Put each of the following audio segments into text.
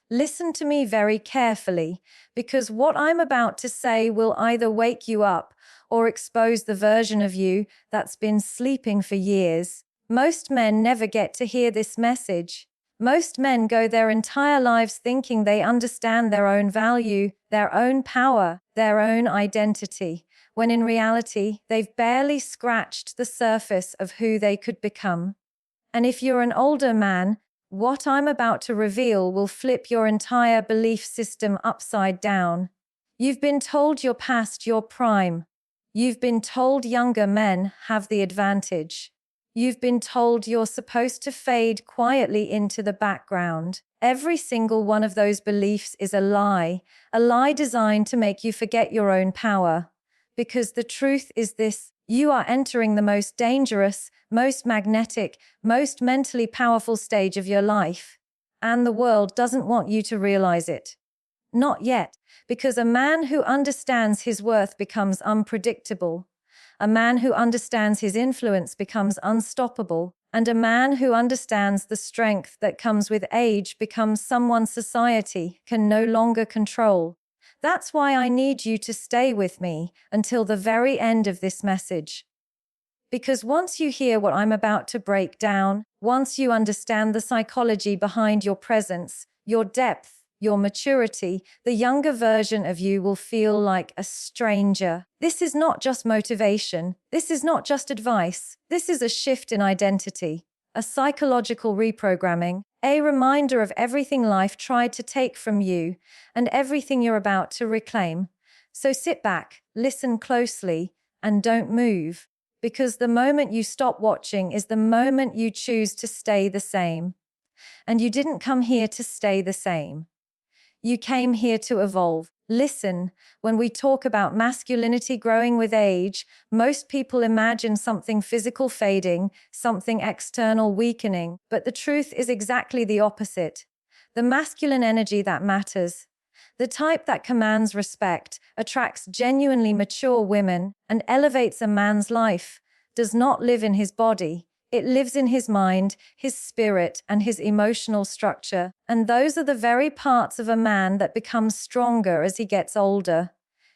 Listen to me very carefully, because what I'm about to say will either wake you up or expose the version of you that's been sleeping for years. Most men never get to hear this message. Most men go their entire lives thinking they understand their own value, their own power, their own identity, when in reality, they've barely scratched the surface of who they could become. And if you're an older man, what I'm about to reveal will flip your entire belief system upside down. You've been told you're past your prime. You've been told younger men have the advantage. You've been told you're supposed to fade quietly into the background. Every single one of those beliefs is a lie designed to make you forget your own power. Because the truth is this: you are entering the most dangerous, most magnetic, most mentally powerful stage of your life. And the world doesn't want you to realize it. Not yet, because a man who understands his worth becomes unpredictable. A man who understands his influence becomes unstoppable. And a man who understands the strength that comes with age becomes someone society can no longer control. That's why I need you to stay with me until the very end of this message. Because once you hear what I'm about to break down, once you understand the psychology behind your presence, your depth, your maturity, the younger version of you will feel like a stranger. This is not just motivation. This is not just advice. This is a shift in identity, a psychological reprogramming, a reminder of everything life tried to take from you and everything you're about to reclaim. So sit back, listen closely, and don't move, because the moment you stop watching is the moment you choose to stay the same. And you didn't come here to stay the same. You came here to evolve. Listen, when we talk about masculinity growing with age, most people imagine something physical fading, something external weakening, but the truth is exactly the opposite. The masculine energy that matters, the type that commands respect, attracts genuinely mature women, and elevates a man's life, does not live in his body. It lives in his mind, his spirit, and his emotional structure. And those are the very parts of a man that become stronger as he gets older.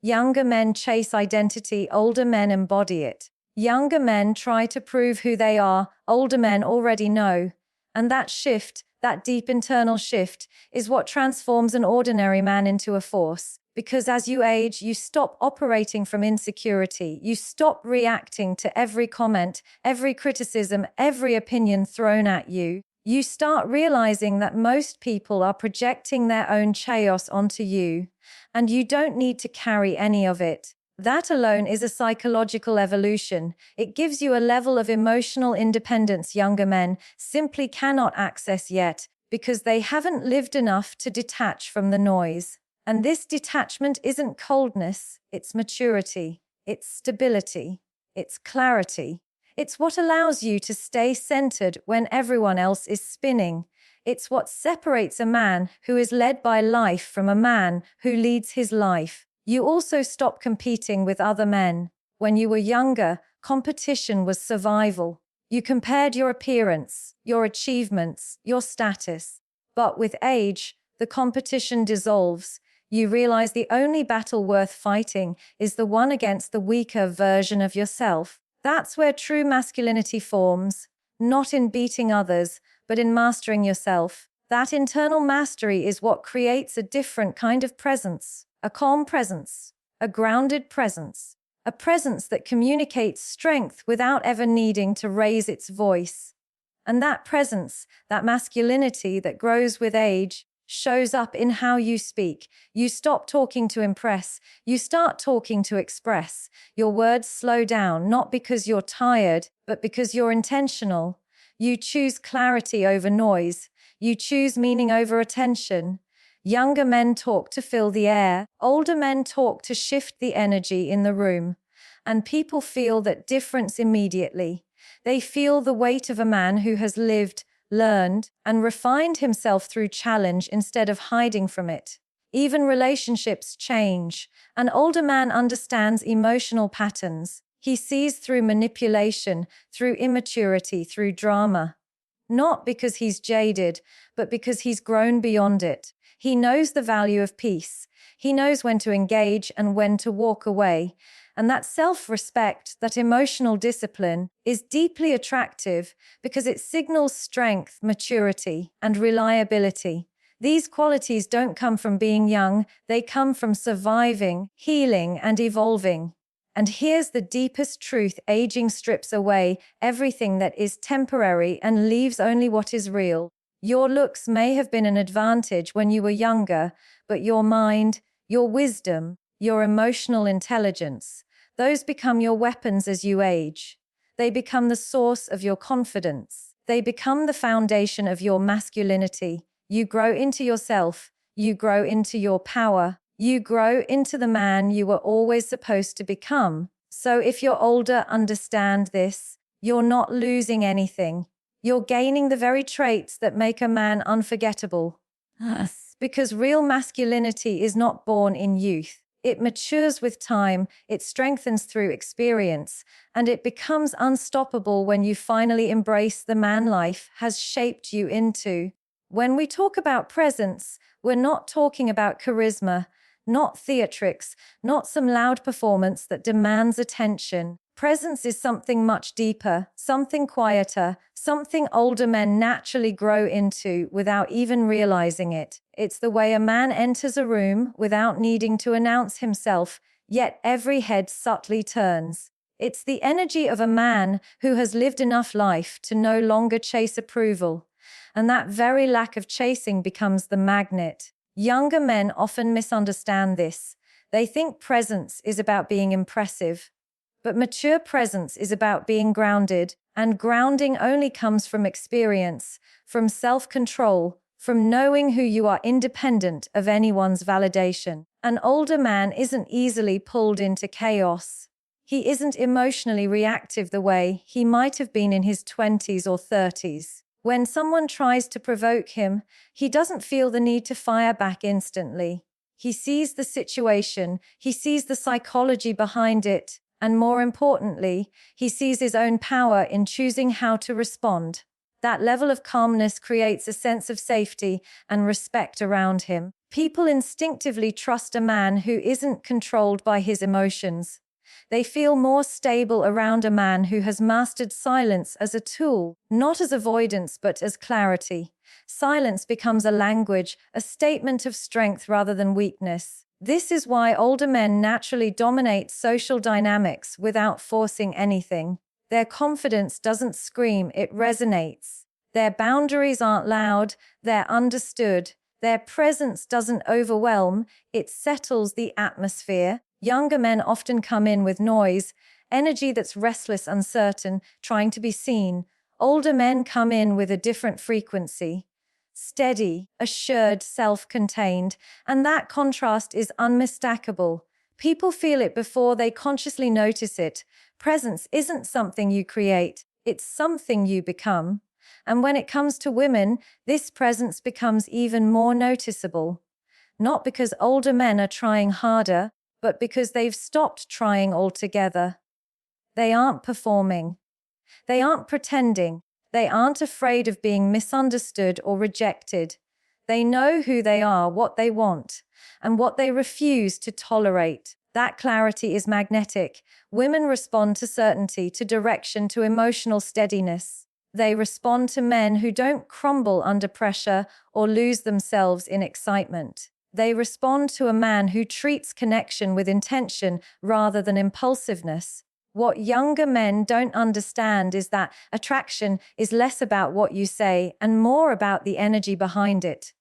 Younger men chase identity, older men embody it. Younger men try to prove who they are, older men already know. And that shift, that deep internal shift, is what transforms an ordinary man into a force. Because as you age, you stop operating from insecurity. You stop reacting to every comment, every criticism, every opinion thrown at you. You start realizing that most people are projecting their own chaos onto you, and you don't need to carry any of it. That alone is a psychological evolution. It gives you a level of emotional independence younger men simply cannot access yet, because they haven't lived enough to detach from the noise. And this detachment isn't coldness, it's maturity, it's stability, it's clarity. It's what allows you to stay centered when everyone else is spinning. It's what separates a man who is led by life from a man who leads his life. You also stop competing with other men. When you were younger, competition was survival. You compared your appearance, your achievements, your status. But with age, the competition dissolves. You realize the only battle worth fighting is the one against the weaker version of yourself. That's where true masculinity forms, not in beating others, but in mastering yourself. That internal mastery is what creates a different kind of presence, a calm presence, a grounded presence, a presence that communicates strength without ever needing to raise its voice. And that presence, that masculinity that grows with age, shows up in how you speak. You stop talking to impress. You start talking to express. Your words slow down, not because you're tired, but because you're intentional. You choose clarity over noise. You choose meaning over attention. Younger men talk to fill the air. Older men talk to shift the energy in the room. And people feel that difference immediately. They feel the weight of a man who has lived, learned, and refined himself through challenge instead of hiding from it. Even relationships change. An older man understands emotional patterns. He sees through manipulation, through immaturity, through drama. Not because he's jaded, but because he's grown beyond it. He knows the value of peace. He knows when to engage and when to walk away. And that self-respect, that emotional discipline, is deeply attractive because it signals strength, maturity, and reliability. These qualities don't come from being young, they come from surviving, healing, and evolving. And here's the deepest truth: aging strips away everything that is temporary and leaves only what is real. Your looks may have been an advantage when you were younger, but your mind, your wisdom, your emotional intelligence, those become your weapons as you age. They become the source of your confidence. They become the foundation of your masculinity. You grow into yourself. You grow into your power. You grow into the man you were always supposed to become. So if you're older, understand this. You're not losing anything. You're gaining the very traits that make a man unforgettable. Because real masculinity is not born in youth. It matures with time, it strengthens through experience, and it becomes unstoppable when you finally embrace the man life has shaped you into. When we talk about presence, we're not talking about charisma, not theatrics, not some loud performance that demands attention. Presence is something much deeper, something quieter, something older men naturally grow into without even realizing it. It's the way a man enters a room without needing to announce himself, yet every head subtly turns. It's the energy of a man who has lived enough life to no longer chase approval. And that very lack of chasing becomes the magnet. Younger men often misunderstand this. They think presence is about being impressive. But mature presence is about being grounded, and grounding only comes from experience, from self-control, from knowing who you are independent of anyone's validation. An older man isn't easily pulled into chaos. He isn't emotionally reactive the way he might have been in his 20s or 30s. When someone tries to provoke him, he doesn't feel the need to fire back instantly. He sees the situation, he sees the psychology behind it, and more importantly, he sees his own power in choosing how to respond. That level of calmness creates a sense of safety and respect around him. People instinctively trust a man who isn't controlled by his emotions. They feel more stable around a man who has mastered silence as a tool, not as avoidance but as clarity. Silence becomes a language, a statement of strength rather than weakness. This is why older men naturally dominate social dynamics without forcing anything. Their confidence doesn't scream, it resonates. Their boundaries aren't loud, they're understood. Their presence doesn't overwhelm, it settles the atmosphere. Younger men often come in with noise, energy that's restless, uncertain, trying to be seen. Older men come in with a different frequency. Steady, assured, self-contained, and that contrast is unmistakable. People feel it before they consciously notice it. Presence isn't something you create, it's something you become. And when it comes to women, this presence becomes even more noticeable. Not because older men are trying harder, but because they've stopped trying altogether. They aren't performing. They aren't pretending. They aren't afraid of being misunderstood or rejected. They know who they are, what they want, and what they refuse to tolerate. That clarity is magnetic. Women respond to certainty, to direction, to emotional steadiness. They respond to men who don't crumble under pressure or lose themselves in excitement. They respond to a man who treats connection with intention rather than impulsiveness. What younger men don't understand is that attraction is less about what you say and more about the energy behind it.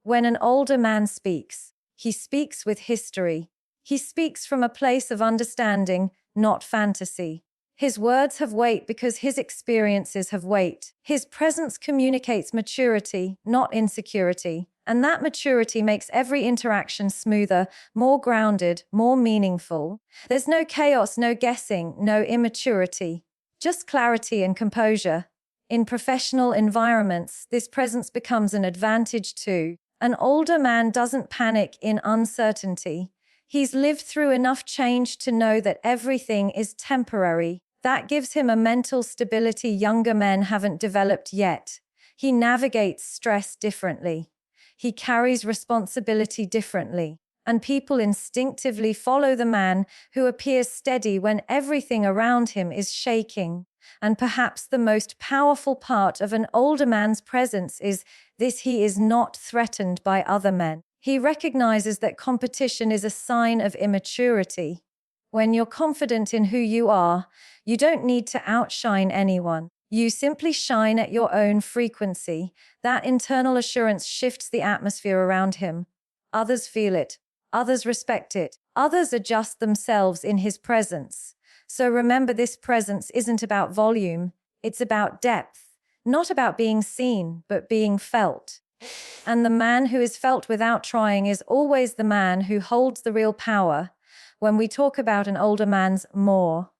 When an older man speaks, he speaks with history. He speaks from a place of understanding, not fantasy. His words have weight because his experiences have weight. His presence communicates maturity, not insecurity. And that maturity makes every interaction smoother, more grounded, more meaningful. There's no chaos, no guessing, no immaturity. Just clarity and composure. In professional environments, this presence becomes an advantage too. An older man doesn't panic in uncertainty. He's lived through enough change to know that everything is temporary. That gives him a mental stability younger men haven't developed yet. He navigates stress differently. He carries responsibility differently. And people instinctively follow the man who appears steady when everything around him is shaking. And perhaps the most powerful part of an older man's presence is this: he is not threatened by other men. He recognizes that competition is a sign of immaturity. When you're confident in who you are, you don't need to outshine anyone. You simply shine at your own frequency. That internal assurance shifts the atmosphere around him. Others feel it. Others respect it. Others adjust themselves in his presence. So remember, this presence isn't about volume. It's about depth. Not about being seen, but being felt. And the man who is felt without trying is always the man who holds the real power. When we talk about an older man's more,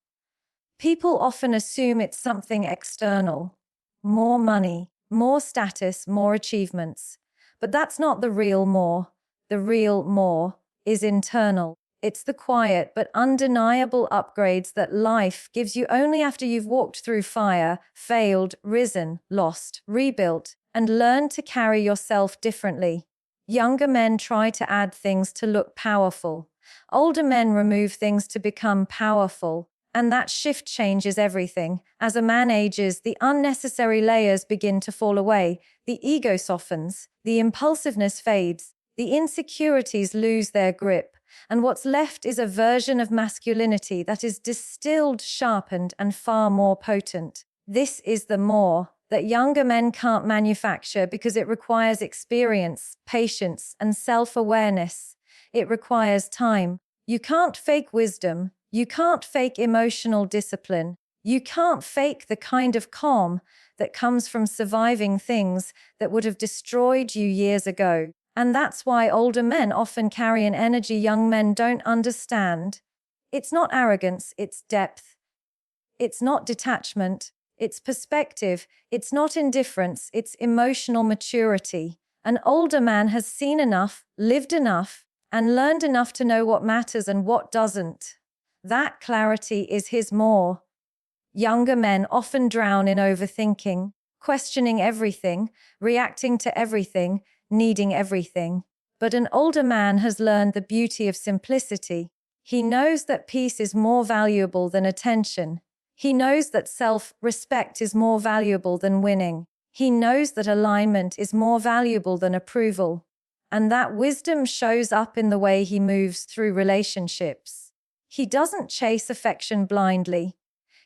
people often assume it's something external. More money, more status, more achievements. But that's not the real more. The real more is internal. It's the quiet but undeniable upgrades that life gives you only after you've walked through fire, failed, risen, lost, rebuilt, and learned to carry yourself differently. Younger men try to add things to look powerful. Older men remove things to become powerful. And that shift changes everything. As a man ages, the unnecessary layers begin to fall away. The ego softens. The impulsiveness fades. The insecurities lose their grip. And what's left is a version of masculinity that is distilled, sharpened, and far more potent. This is the more that younger men can't manufacture because it requires experience, patience, and self-awareness. It requires time. You can't fake wisdom. You can't fake emotional discipline. You can't fake the kind of calm that comes from surviving things that would have destroyed you years ago. And that's why older men often carry an energy young men don't understand. It's not arrogance, it's depth. It's not detachment, it's perspective. It's not indifference, it's emotional maturity. An older man has seen enough, lived enough, and learned enough to know what matters and what doesn't. That clarity is his more. Younger men often drown in overthinking, questioning everything, reacting to everything, needing everything. But an older man has learned the beauty of simplicity. He knows that peace is more valuable than attention. He knows that self-respect is more valuable than winning. He knows that alignment is more valuable than approval. And that wisdom shows up in the way he moves through relationships. He doesn't chase affection blindly.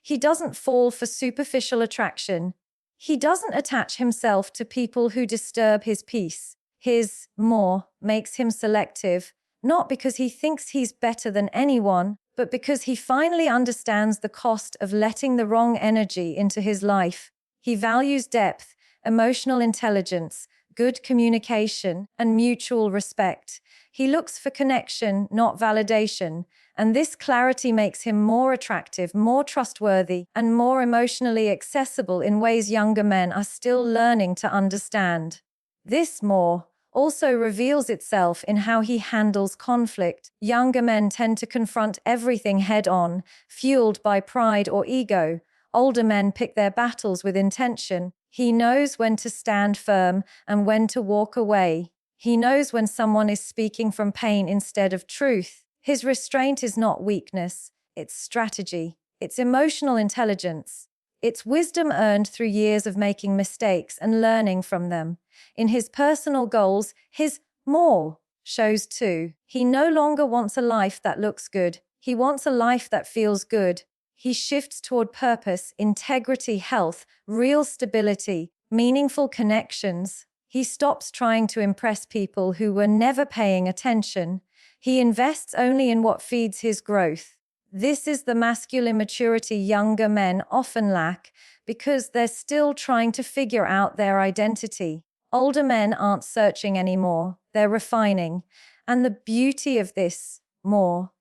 He doesn't fall for superficial attraction. He doesn't attach himself to people who disturb his peace. His more makes him selective, not because he thinks he's better than anyone, but because he finally understands the cost of letting the wrong energy into his life. He values depth, emotional intelligence, good communication, and mutual respect. He looks for connection, not validation, and this clarity makes him more attractive, more trustworthy, and more emotionally accessible in ways younger men are still learning to understand. This more also reveals itself in how he handles conflict. Younger men tend to confront everything head-on, fueled by pride or ego. Older men pick their battles with intention. He knows when to stand firm and when to walk away. He knows when someone is speaking from pain instead of truth. His restraint is not weakness, it's strategy, it's emotional intelligence. It's wisdom earned through years of making mistakes and learning from them. In his personal goals, his more shows too. He no longer wants a life that looks good. He wants a life that feels good. He shifts toward purpose, integrity, health, real stability, meaningful connections. He stops trying to impress people who were never paying attention. He invests only in what feeds his growth. This is the masculine maturity younger men often lack because they're still trying to figure out their identity. Older men aren't searching anymore, they're refining. And the beauty of this more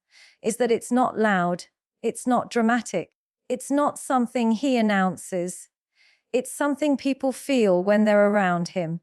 is that it's not loud, it's not dramatic, it's not something he announces. It's something people feel when they're around him.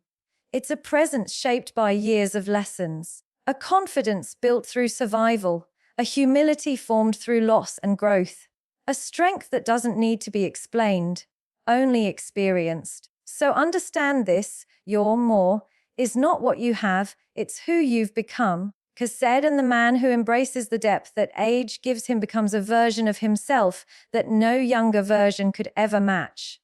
It's a presence shaped by years of lessons, a confidence built through survival, a humility formed through loss and growth, a strength that doesn't need to be explained, only experienced. So understand this, your more is not what you have, it's who you've become. Said, and the man who embraces the depth that age gives him becomes a version of himself that no younger version could ever match.